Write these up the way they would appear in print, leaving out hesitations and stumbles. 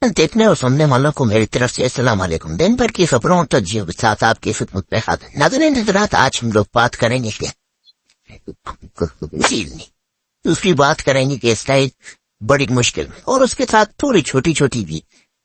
دیکھنے اور سننے والوں کو میری طرف سے السلام علیکم۔ دن بھر کی خبروں تو جی ساتھ آپ کی خدمت میں حاضر۔ ناظرین حضرات، آج ہم لوگ بات کریں گے دوسری بات کریں گے کہ اسٹائل بڑی مشکل میں، اور اس کے ساتھ تھوڑی چھوٹی چھوٹی بھی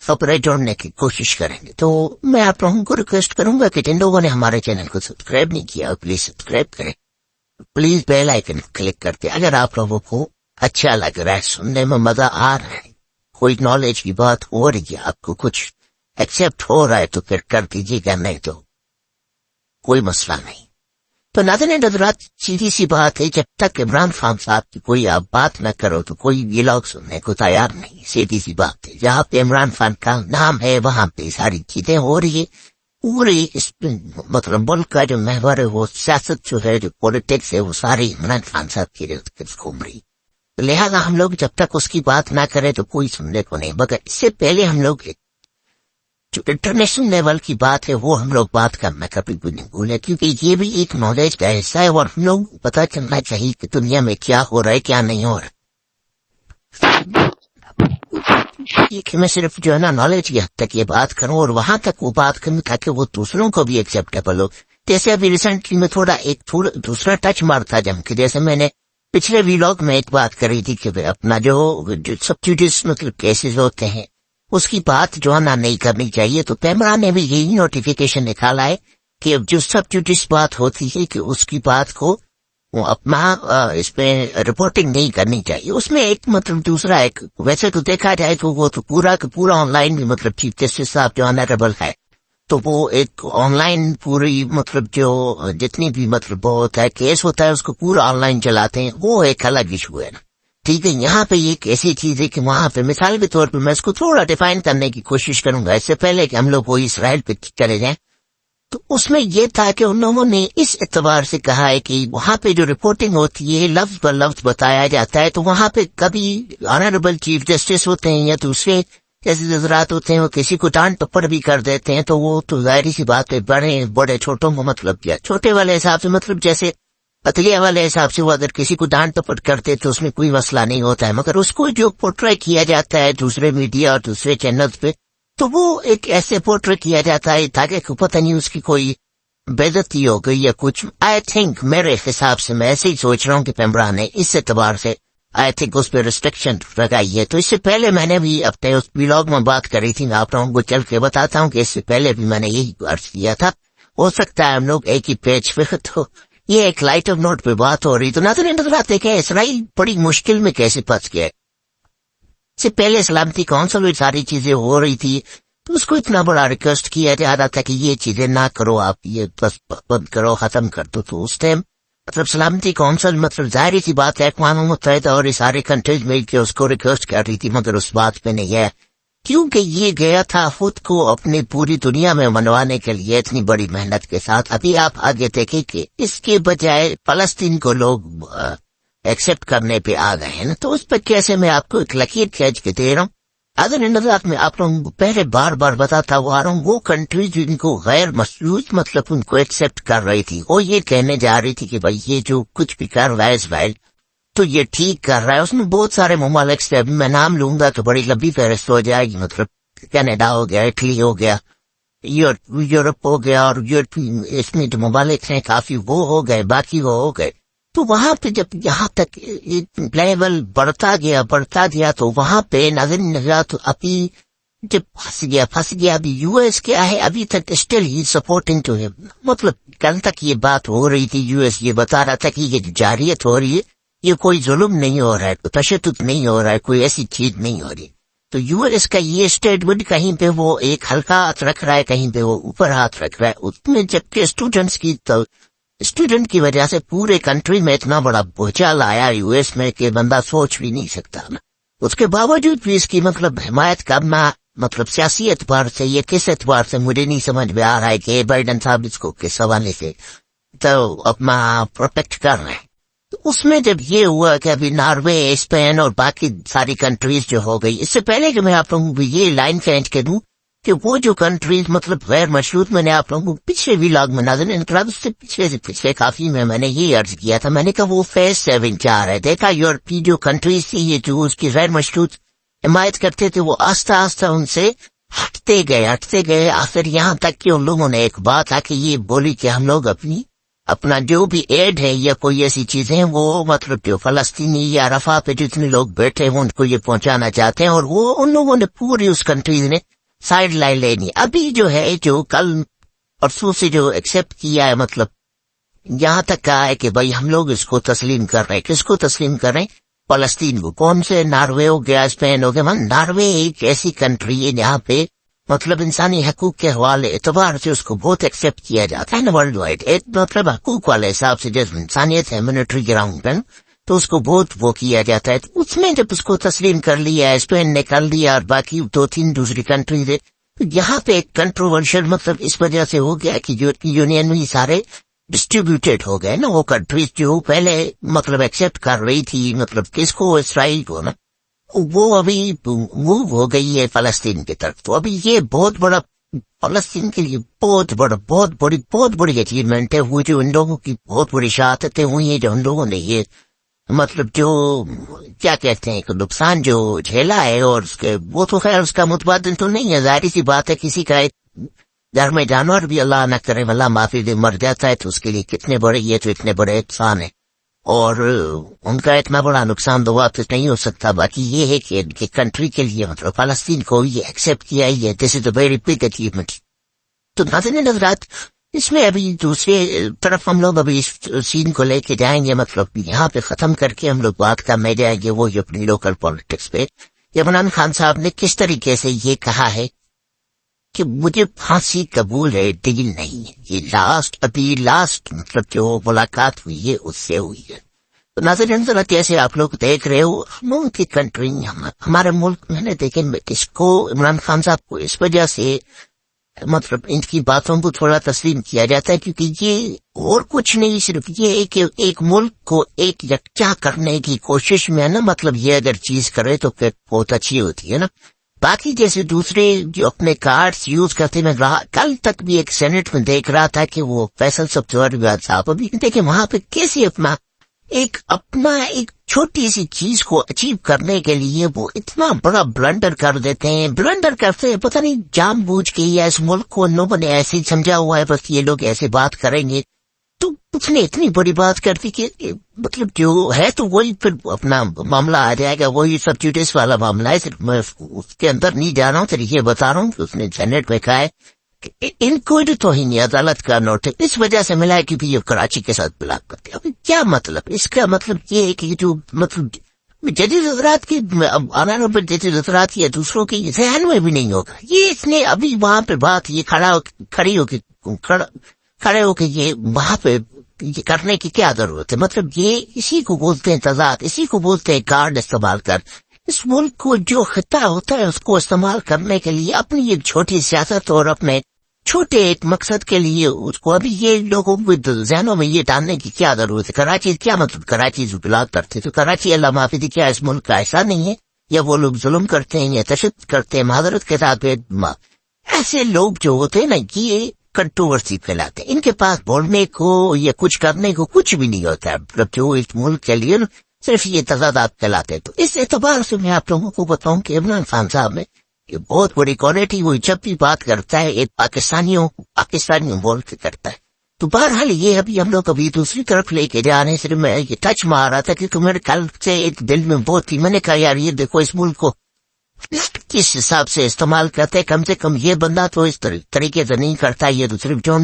خبریں جوڑنے کی کوشش کریں گے۔ تو میں آپ لوگوں کو ریکویسٹ کروں گا کہ جن لوگوں نے ہمارے چینل کو سبسکرائب نہیں کیا پلیز سبسکرائب کریں، پلیز بیل آئیکن کلک کرتے۔ اگر آپ لوگوں کو اچھا لگ رہا ہے، سننے میں مزہ آ رہا ہے، کوئی نالج کی بات ہو رہی ہے، آپ کو کچھ ایکسپٹ ہو رہا ہے تو پھر کر دیجیے گا، نہیں تو کوئی مسئلہ نہیں۔ تو ناظرین حضرات، سیدھی سی بات ہے، جب تک عمران خان صاحب کی کوئی آپ بات نہ کرو تو کوئی ویلاگ سننے کو تیار نہیں۔ سیدھی سی بات ہے، جہاں پہ عمران خان کا نام ہے وہاں پہ ساری چیزیں ہو رہی ہے۔ پوری اس مطلب ملک کا جو محور ہے، وہ سیاست جو ہے، جو پولیٹکس ہے، وہ ساری عمران خان صاحب کی گھوم رہی۔ لہذا ہم لوگ جب تک اس کی بات نہ کریں تو کوئی سننے کو نہیں، مگر اس سے پہلے ہم لوگ جو انٹرنیشنل لیول کی بات ہے وہ ہم لوگ بات کرنا کبھی بھی نہیں بھولے، کیونکہ یہ بھی ایک نالج کا حصہ ہے اور ہم لوگ پتہ چلنا چاہیے کہ دنیا میں کیا ہو رہا ہے کیا نہیں ہو رہا۔ یہ کہ میں صرف جو ہے نا نالج کی حد تک یہ بات کروں اور وہاں تک وہ بات کروں تاکہ وہ دوسروں کو بھی ایکسیپٹیبل ہو۔ جیسے ابھی ریسنٹلی میں تھوڑا دوسرا ٹچ مارتا جم کے، جیسے میں نے پچھلے ویلاگ میں ایک بات کری تھی کہ اپنا جو سبسٹیوٹس مطلب کیسز ہوتے ہیں اس کی بات جو ہے نا نہیں کرنی چاہیے۔ تو پیمرا نے بھی یہی نوٹیفیکیشن نکالا ہے کہ جو سبسٹیوٹس بات ہوتی ہے کہ اس کی بات کو وہ اپنا اس پہ رپورٹنگ نہیں کرنی چاہیے۔ اس میں ایک مطلب دوسرا ایک ویسے تو دیکھا جائے تو وہ تو پورا آن لائن بھی مطلب چیف جسٹس صاحب جو آنریبل ہے، تو وہ ایک آن لائن پوری مطلب جو جتنی بھی مطلب ہوتا ہے کیس ہوتا ہے اس کو پورا آن لائن چلاتے ہیں، وہ ایک الگ ایشو ہے نا، ٹھیک ہے۔ یہاں پہ ایک ایسی چیز ہے کہ وہاں پہ مثال کے طور پہ میں اس کو تھوڑا ڈیفائن کرنے کی کوشش کروں گا اس سے پہلے کہ ہم لوگ وہ اسرائیل پہ چلے جائیں۔ تو اس میں یہ تھا کہ ان لوگوں نے اس اعتبار سے کہا ہے کہ وہاں پہ جو رپورٹنگ ہوتی ہے لفظ بر لفظ بتایا جاتا ہے، تو وہاں پہ کبھی آنریبل چیف جسٹس ہوتے ہیں یا دوسرے جیسے حضرات ہوتے ہیں وہ کسی کو ڈانٹ ٹپڑ بھی کر دیتے ہیں، تو وہ تو ظاہری سی بات ہے، بڑے چھوٹوں کو مطلب کیا چھوٹے والے حساب سے مطلب جیسے عطیہ والے حساب سے وہ اگر کسی کو ڈانٹ ٹپڑ کرتے تو اس میں کوئی مسئلہ نہیں ہوتا ہے، مگر اس کو جو پورٹری کیا جاتا ہے دوسرے میڈیا اور دوسرے چینلز پہ، تو وہ ایک ایسے پورٹری کیا جاتا ہے تاکہ پتہ نہیں اس کی کوئی بےعزتی ہو گئی یا کچھ۔ آئی تھنک میرے حساب سے میں ایسے ہی سوچ رہا ہوں کہ پیمرا نے اس اعتبار سے آئی تھنک اس پہ ریسٹرکشن لگائی ہے۔ تو اس سے پہلے میں نے بھی اپنے اس ویلاگ میں بات کری تھی، میں آپ لوگوں کو چل کے بتاتا ہوں کہ اس سے پہلے بھی میں نے یہی عرض کیا تھا، ہو سکتا ہے ہم لوگ ایک ہی پیج پہ، تو یہ ایک لائٹ آف نوٹ پہ بات ہو رہی۔ تو ناظرین حضرات دیکھیں اسرائیل بڑی مشکل میں کیسے پھنس گیا۔ اس سے پہلے سلامتی کونسل میں ساری چیزیں ہو رہی تھی، تو اس کو اتنا بڑا ریکویسٹ کیا جا رہا تھا کہ یہ چیزیں نہ کرو، آپ یہ بس بند کرو، ختم کر دو۔ تو اس ٹائم مطلب سلامتی کونسل مطلب ظاہری سی بات ہے اقوام متحدہ اور یہ سارے کنٹریز مل کے اس کو ریکویسٹ کر رہی تھی، مگر اس بات پہ نہیں ہے، کیونکہ یہ گیا تھا خود کو اپنی پوری دنیا میں منوانے کے لیے اتنی بڑی محنت کے ساتھ۔ ابھی آپ آگے دیکھیں کہ اس کے بجائے فلسطین کو لوگ ایکسپٹ کرنے پہ آ گئے ہیں نا، تو اس پہ کیسے میں آپ کو ایک لکیر کھینچ کے دے رہا ہوں۔ اگر نظرات میں آپ لوگوں کو پہلے بار بتاتا ہوا آ رہا ہوں، وہ کنٹریز جن کو غیر مسلوط مطلب ان کو ایکسپٹ کر رہی تھی، وہ یہ کہنے جا رہی تھی کہ بھائی یہ جو کچھ بھی کر رہا ہے اسرائیل تو یہ ٹھیک کر رہا ہے۔ اس میں بہت سارے ممالک سے ابھی میں نام لوں گا تو بڑی لمبی فہرست ہو جائے گی، مطلب کینیڈا ہو گیا، اٹلی ہو گیا، یورپ ہو گیا، اور اس میں جو ممالک ہیں کافی وہ ہو گئے، باقی وہ ہو گئے۔ تو وہاں پہ جب یہاں تک لیول بڑھتا گیا تو وہاں پہ ناظرین نظرات ابھی جب پھنس گیا ابھی یو ایس کیا ہے، ابھی تک اسٹل ہی سپورٹنگ ٹو ہم، مطلب کل تک یہ بات ہو رہی تھی، یو ایس یہ بتا رہا تھا کہ یہ جاریت ہو رہی ہے، یہ کوئی ظلم نہیں ہو رہا ہے، کوئی تشدد نہیں ہو رہا ہے، کوئی ایسی چیز نہیں ہو رہی۔ تو یو ایس کا یہ اسٹیٹمنٹ کہیں پہ وہ ایک ہلکا ہاتھ رکھ رہا ہے، کہیں پہ وہ اوپر ہاتھ رکھ رہا ہے، اس میں جبکہ اسٹوڈنٹ کی وجہ سے پورے کنٹری میں اتنا بڑا بھوچال آیا یو ایس میں کہ بندہ سوچ بھی نہیں سکتا نا۔ اس کے باوجود بھی اس کی مطلب حمایت کرنا مطلب سیاسی اعتبار سے یہ کس اعتبار سے مجھے نہیں سمجھ میں آ رہا ہے کہ بائیڈن صاحب اس کو کس حوالے سے تو اپنا پروٹیکٹ کر رہے ہیں۔ تو اس میں جب یہ ہوا کہ ابھی ناروے، اسپین اور باقی ساری کنٹریز جو ہو گئی، اس سے پہلے کہ میں آپ لوگوں کو یہ لائن کھینچ کے دوں کہ وہ جو کنٹریز مطلب غیر مشروط، میں نے آپ لوگوں کو پچھلے ویلاگ میں ناظرین انقلاب سے پچھلے کافی میں نے یہ عرض کیا تھا، میں نے کہا وہ فیز 7 جا رہا ہے۔ دیکھا یورپی جو کنٹریز تھی یہ جو اس کی غیر مشروط حمایت کرتے تھے وہ آہستہ آہستہ ان سے ہٹتے گئے آخر یہاں تک کہ ان لوگوں نے ایک بات آ کے یہ بولی کہ ہم لوگ اپنا جو بھی ایڈ ہے یا کوئی ایسی چیزیں وہ مطلب جو فلسطینی یا رفح پہ جتنے لوگ بیٹھے ہیں ان کو یہ پہنچانا چاہتے ہیں، اور وہ ان لوگوں نے پوری اس کنٹری نے سائڈ لائن لینی. ابھی جو ہے جو کل پرسوں سے جو ایکسپٹ کیا ہے، مطلب یہاں تک کہا ہے کہ بھائی ہم لوگ اس کو تسلیم کر رہے ہیں. کس کو تسلیم کر رہے ہیں؟ فلسطین کو. کون سے؟ ناروے ہو گیا، اسپین ہو گیا. ناروے ایک ایسی کنٹری ہے جہاں پہ مطلب انسانی حقوق کے حوالے اعتبار سے اس کو بہت ایکسپٹ کیا جاتا ہے نا ورلڈ وائڈ. مطلب حقوق والے حساب سے جیسے انسانیت ہے ملٹری گراؤنڈ پہ تو اس کو بہت وہ کیا جاتا ہے. اس میں جب اس کو تسلیم کر لیا، اسپین نے کر لیا اور باقی 2-3 دوسری کنٹریز ہے، یہاں پہ ایک کنٹروورشل مطلب اس وجہ سے ہو گیا کہ یونین میں سارے ڈسٹریبیوٹیڈ ہو گئے نا. وہ کنٹریز جو پہلے مطلب ایکسپٹ کر رہی تھی مطلب کس کو، اسرائیل کو نا، وہ ابھی موو ہو گئی ہے فلسطین کی طرف. تو ابھی یہ بہت بڑا فلسطین کے لیے بہت بڑی اچیومنٹ ہے. وہ جو ان لوگوں کی بہت بڑی شہادتیں ہوئی ہیں، جو ان لوگوں نے یہ مطلب جو کیا کہتے ہیں کہ نقصان جو جھیلا ہے، اور اس کے وہ تو خیر اس کا متبادل تو نہیں ہے. ظاہری سی بات ہے کسی کا ایک گھر میں جانور بھی اللہ نہ کرے اللہ معافی دے مر جاتا ہے تو اس کے لیے کتنے بڑے یہ تو اتنے بڑے نقصان ہے، اور ان کا اتنا بڑا نقصان تو واپس نہیں ہو سکتا. باقی یہ ہے کہ ان کی کنٹری کے لیے مطلب فلسطین کو یہ ایکسپٹ کیا ہے. دس از اے ویری بگ اچیومنٹ. تو ناظرین حضرات، اس میں ابھی دوسرے طرف ہم لوگ ابھی اس سین کو لے کے جائیں گے، مطلب یہاں پہ ختم کر کے ہم لوگ بات کرنے جائیں گے وہ اپنی لوکل پالیٹکس پہ. عمران خان صاحب نے کس طریقے سے یہ کہا ہے کہ مجھے پھانسی قبول ہے، ڈیل نہیں ہے. یہ لاسٹ مطلب جو ملاقات ہوئی ہے اس سے ہوئی ہے. تو ناظرین ذرا جیسے آپ لوگ دیکھ رہے ہو ہم لوگوں کی کنٹری ہمارے ملک میں نے دیکھیں اس کو عمران خان صاحب کو اس وجہ سے مطلب ان کی باتوں کو تھوڑا تسلیم کیا جاتا ہے کیونکہ یہ اور کچھ نہیں، صرف یہ ہے کہ ایک ملک کو ایک یکجا کرنے کی کوشش میں ہے نا. مطلب یہ اگر چیز کرے تو پھر بہت اچھی ہوتی ہے نا. باقی جیسے دوسرے جو اپنے کارڈز یوز کرتے، میں کل تک بھی ایک سینٹ میں دیکھ رہا تھا کہ وہ فیصل صاحب ابھی دیکھیں وہاں پہ کیسے اپنا ایک چھوٹی سی چیز کو اچیو کرنے کے لیے وہ اتنا بڑا بلنڈر کر دیتے ہیں. پتہ نہیں جان بوجھ کے یا اس ملک کو لوگوں نے ایسے ہی سمجھا ہوا ہے بس یہ لوگ ایسے بات کریں گے. تو اس نے اتنی بڑی بات کر دی کہ مطلب جو ہے تو وہی پھر اپنا معاملہ آ جائے گا، وہی سب جوڈیس والا معاملہ ہے. صرف میں اس کے اندر نہیں جا رہا ہوں، صرف یہ بتا رہا ہوں کہ اس نے سینٹ میں کہا ہے کہ ان کو توہین عدالت کا نوٹس اس وجہ سے ملا ہے کیونکہ یہ کراچی کے ساتھ بلاک کرتے ہیں. ابھی کیا مطلب؟ اس کا مطلب یہ ہے کہ جو مطلب جدید حضرات کی آنے والے جدید حضرات یا دوسروں کی ذہن میں بھی نہیں ہوگا. یہ اس نے ابھی وہاں پہ بات یہ کھڑے ہو کے یہ وہاں پہ کرنے کی کیا ضرورت ہے؟ مطلب یہ اسی کو بولتے ہیں تضاد، اسی کو بولتے ہیں کارڈ استعمال کر. اس ملک کو جو خطہ ہوتا ہے اس کو استعمال کرنے کے لیے اپنی ایک چھوٹی سیاست اور اپنے چھوٹے ایک مقصد کے لیے اس کو ابھی یہ لوگوں کے ذہنوں میں یہ ڈالنے کی کیا ضرورت ہے؟ کراچی کیا مطلب؟ کراچی جو بلاک کرتے تو کراچی اللہ معافی دی کیا اس ملک کا ایسا نہیں ہے؟ یا وہ لوگ ظلم کرتے ہیں یا تشدد کرتے ہیں معذرت کے ساتھ؟ ایسے لوگ جو ہوتے ہیں نا یہ کنٹروورسی پھیلاتے ہیں، ان کے پاس بولنے کو یا کچھ کرنے کو کچھ بھی نہیں ہوتا ہے. مطلب جو اس ملک کے لیے صرف یہ تضادات پھیلاتے. تو اس اعتبار سے میں آپ لوگوں کو بتاؤں کہ عمران خان صاحب نے یہ بہت بڑی کوالٹی وہ جب بھی بات کرتا ہے ایک پاکستانیوں بول کے کرتا ہے. تو بہرحال یہ ابھی ہم لوگ ابھی دوسری طرف لے کے جا رہے ہیں. صرف میں یہ ٹچ مار رہا تھا کیونکہ میرے کل سے ایک دل میں بہت تھی. میں نے کہا یار یہ دیکھو اس ملک کو کس حساب سے استعمال کرتے ہیں، کم سے کم یہ بندہ تو اس طریقے سے نہیں کرتا. یہ دوسری جو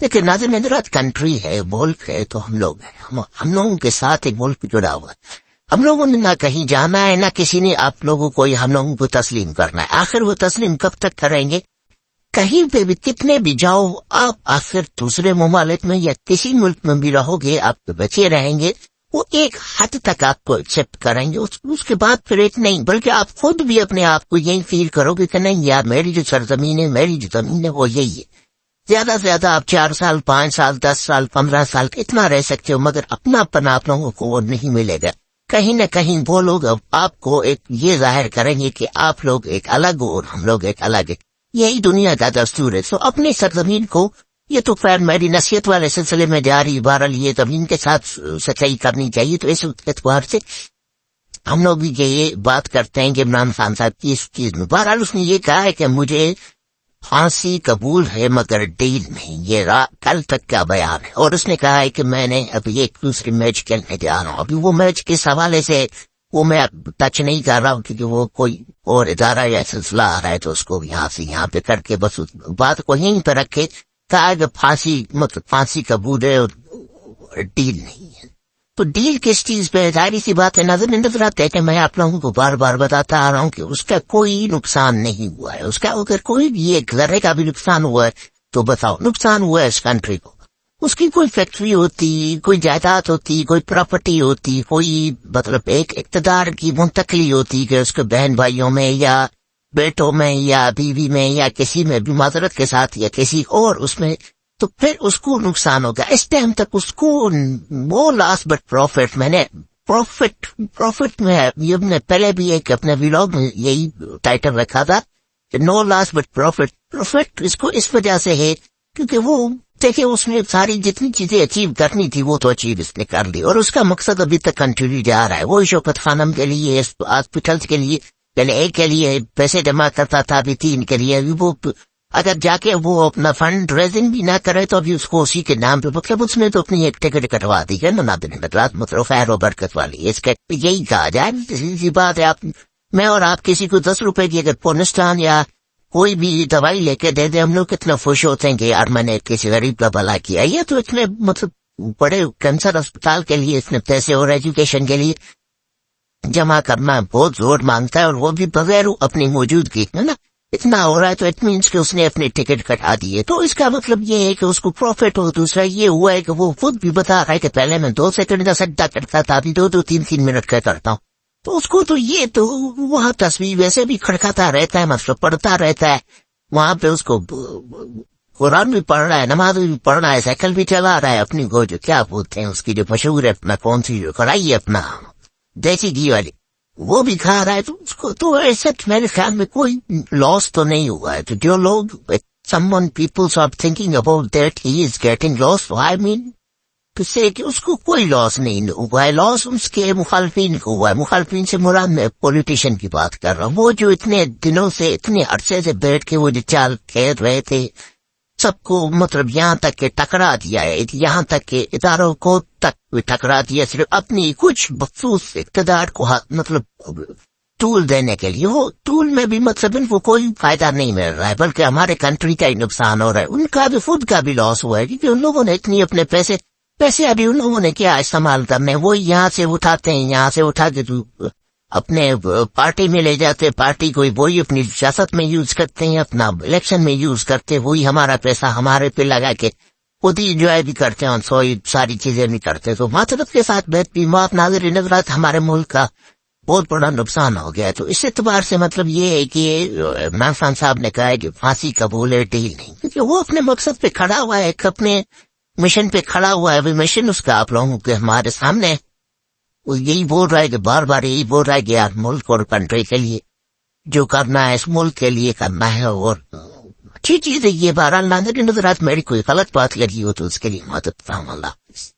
دیکھیں ناظرین حضرات کنٹری ہے، ملک ہے، تو ہم لوگ ہیں، ہم لوگوں کے ساتھ ایک ملک جڑا ہوا ہے. ہم لوگوں نے نہ کہیں جانا ہے نہ کسی نے آپ لوگوں کو ہم لوگوں کو تسلیم کرنا ہے. آخر وہ تسلیم کب تک کریں گے؟ کہیں پہ بھی کتنے بھی جاؤ آپ آخر دوسرے ممالک میں یا کسی ملک میں بھی رہو گے آپ بچے رہیں گے. وہ ایک حد تک آپ کو ایکسپٹ کریں گے، اس کے بعد پھر ایک نہیں بلکہ آپ خود بھی اپنے آپ کو یہی فیل کرو گے کہ نہیں یار میری جو سرزمین ہے، میری جو زمین ہے وہ یہی ہے. زیادہ سے زیادہ آپ 4 سال 5 سال 10 سال 15 سال اتنا رہ سکتے ہو، مگر اپنا اپنا آپ لوگوں کو وہ نہیں ملے گا. کہیں نہ کہیں وہ لوگ اب آپ کو ایک یہ ظاہر کریں گے کہ آپ لوگ ایک الگ ہو اور ہم لوگ ایک الگ ہے. یہی دنیا کا دستور ہے. سو اپنی سرزمین کو، یہ تو خیر میری نصیحت والے سلسلے میں جاری، بہرحال یہ زمین کے ساتھ سچائی کرنی چاہیے. تو اس اعتبار سے ہم لوگ بھی یہ بات کرتے ہیں کہ عمران خان صاحب کی اس چیز میں بہرحال اس نے یہ کہا ہے کہ مجھے پھانسی قبول ہے مگر ڈیل نہیں. یہ کل تک کا بیان ہے. اور اس نے کہا ہے کہ میں نے ابھی ایک دوسری میچ کھیلنے جا رہا ہوں. ابھی وہ میچ کس حوالے سے وہ میں اب ٹچ نہیں کر رہا ہوں کیونکہ وہ کوئی اور ادارہ یا سلسلہ آ رہا ہے تو اس کو یہاں سے یہاں پہ کر کے بس بات کو یہیں پہ رکھے. کہا کہ پھانسی قبول ہے اور ڈیل نہیں ہے. تو ڈیل کس چیز پہ؟ ظاہری سی بات ہے نظر آتا ہے کہ میں آپ لوگوں کو بار بار بتاتا آ رہا ہوں کہ اس کا کوئی نقصان نہیں ہوا ہے. اس کا اگر کوئی بھی ایک ذرے کا بھی نقصان ہوا ہے تو بتاؤ. نقصان ہوا ہے اس کنٹری کو. اس کی کوئی فیکٹری ہوتی, کوئی جائیداد ہوتی, کوئی پراپرٹی ہوتی, کوئی مطلب ایک اقتدار کی منتقلی ہوتی کہ اس کے بہن بھائیوں میں یا بیٹوں میں یا بیوی میں یا کسی میں بھی معذرت کے ساتھ یا کسی اور اس میں, تو پھر اس کو نقصان ہوگا. اس ٹائم تک اس کو وہ لاس بٹ پروفٹ, میں نے پروفٹ میں یہ نے پہلے بھی ایک اپنے ویلاگ میں یہی ٹائٹل رکھا تھا کہ نو لاس بٹ پروفٹ اس کو اس وجہ سے ہے کیونکہ وہ دیکھیں اس نے ساری جتنی چیزیں اچیو کرنی تھی وہ تو اچیو اس نے کر لی اور اس کا مقصد ابھی تک کنٹینیو جا رہا ہے. وہ شوکت خانم کے لیے, ہاسپٹلس کے لیے, پہلے ایک کے لیے پیسے جمع کرتا تھا, ابھی 3 کے لیے. ابھی وہ اگر جا کے وہ اپنا فنڈ ریزنگ بھی نہ کرے تو ابھی اس کو اسی کے نام پہ مطلب اس نے تو اپنی ایک ٹکٹ کٹوا دی ہے نا مطلب خیر و برکت والی. اس کا یہی کہا جائے سی بات ہے. آپ میں اور آپ کسی کو 10 روپے کی اگر پونسٹان یا کوئی بھی دوائی لے کے دے دے, ہم لوگ کتنا خوش ہوتے ہیں کہ یار میں نے کسی غریب کا بھلا کیا. یہ تو اتنے مطلب بڑے کینسر اسپتال کے لیے اتنے پیسے اور ایجوکیشن کے لیے جمع کرنا بہت زور مانگتا ہے اور وہ بھی بغیر اپنی موجودگی ہے نا. اتنا ہو رہا ہے تو اٹ مینس کہ اس نے اپنی ٹکٹ کٹا دی ہے. تو اس کا مطلب یہ ہے کہ اس کو پروفٹ ہو. دوسرا یہ ہوا ہے کہ وہ خود بھی بتا رہا ہے کہ پہلے میں 2 سیکنڈ کا سجدہ کرتا تھا, ابھی 2-3 منٹ کا کرتا ہوں. تو اس کو تو یہ تو وہاں تصویر ویسے بھی کھڑکاتا رہتا ہے, مطلب پڑھتا رہتا ہے وہاں پہ. اس کو قرآن بھی پڑھ رہا ہے, نماز بھی پڑھ رہا ہے, سائیکل بھی چلا رہا ہے اپنی وہ جو کیا بولتے ہیں اس کی جو مشہور ہے اپنا کون سی جو کڑائی ہے اپنا دیسی گھی والی وہ بھی کھا رہا ہے. تو اس کو تو ایسا میرے خیال میں کوئی لاس تو نہیں ہوا ہے. تو جو لوگ someone people are thinking about that he is getting lost, I mean تو سے کہ اس کو کوئی لاس نہیں ہوا ہے. لاس اس کے مخالفین کو ہوا ہے. مخالفین سے مراد میں پولیٹیشین کی بات کر رہا ہوں. وہ جو اتنے دنوں سے اتنے عرصے سے بیٹھ کے وہ جو چال کھیل رہے تھے, سب کو مطلب یہاں تک کہ ٹکرا دیا ہے, یہاں تک کہ اداروں کو تک ٹکرا دیا صرف اپنی کچھ مخصوص اقتدار کو مطلب ٹول دینے کے لیے. وہ ٹول میں بھی مطلب ان کو کوئی فائدہ نہیں مل رہا ہے بلکہ ہمارے کنٹری کا ہی نقصان ہو رہا ہے. ان کا بھی خود کا بھی لاس ہوا ہے کیونکہ ان لوگوں نے اتنی اپنے پیسے ابھی ان لوگوں نے کیا استعمال کرنے, وہ یہاں سے اٹھاتے ہیں, یہاں سے اٹھا کے اپنے پارٹی میں لے جاتے, پارٹی کو وہی اپنی سیاست میں یوز کرتے ہیں, اپنا الیکشن میں یوز کرتے, وہی ہمارا پیسہ ہمارے پہ لگا کے خود ہی انجوائے بھی کرتے ہیں, ساری چیزیں بھی کرتے. تو معذرت کے ساتھ بات ناظر نظرات ہمارے ملک کا بہت بڑا نقصان ہو گیا ہے. تو اس اعتبار سے مطلب یہ ہے کہ عمران خان صاحب نے کہا ہے کہ پھانسی قبول ہے ڈیل نہیں, کیونکہ وہ اپنے مقصد پہ کھڑا ہوا ہے, اپنے مشن پہ کھڑا ہوا ہے. مشن اس کا آپ لوگوں کے ہمارے سامنے وہ یہی بول رہا ہے کہ بار بار یہی بول رہا ہے کہ یار ملک اور کنٹری کے لیے جو کرنا ہے اس ملک کے لیے کرنا ہے اور اچھی چیز ہے یہ. بہرحال ناظرین نظرات میری کوئی غلط بات لگی ہو تو اس کے لیے مدد فرمائیں. اللہ حافظ.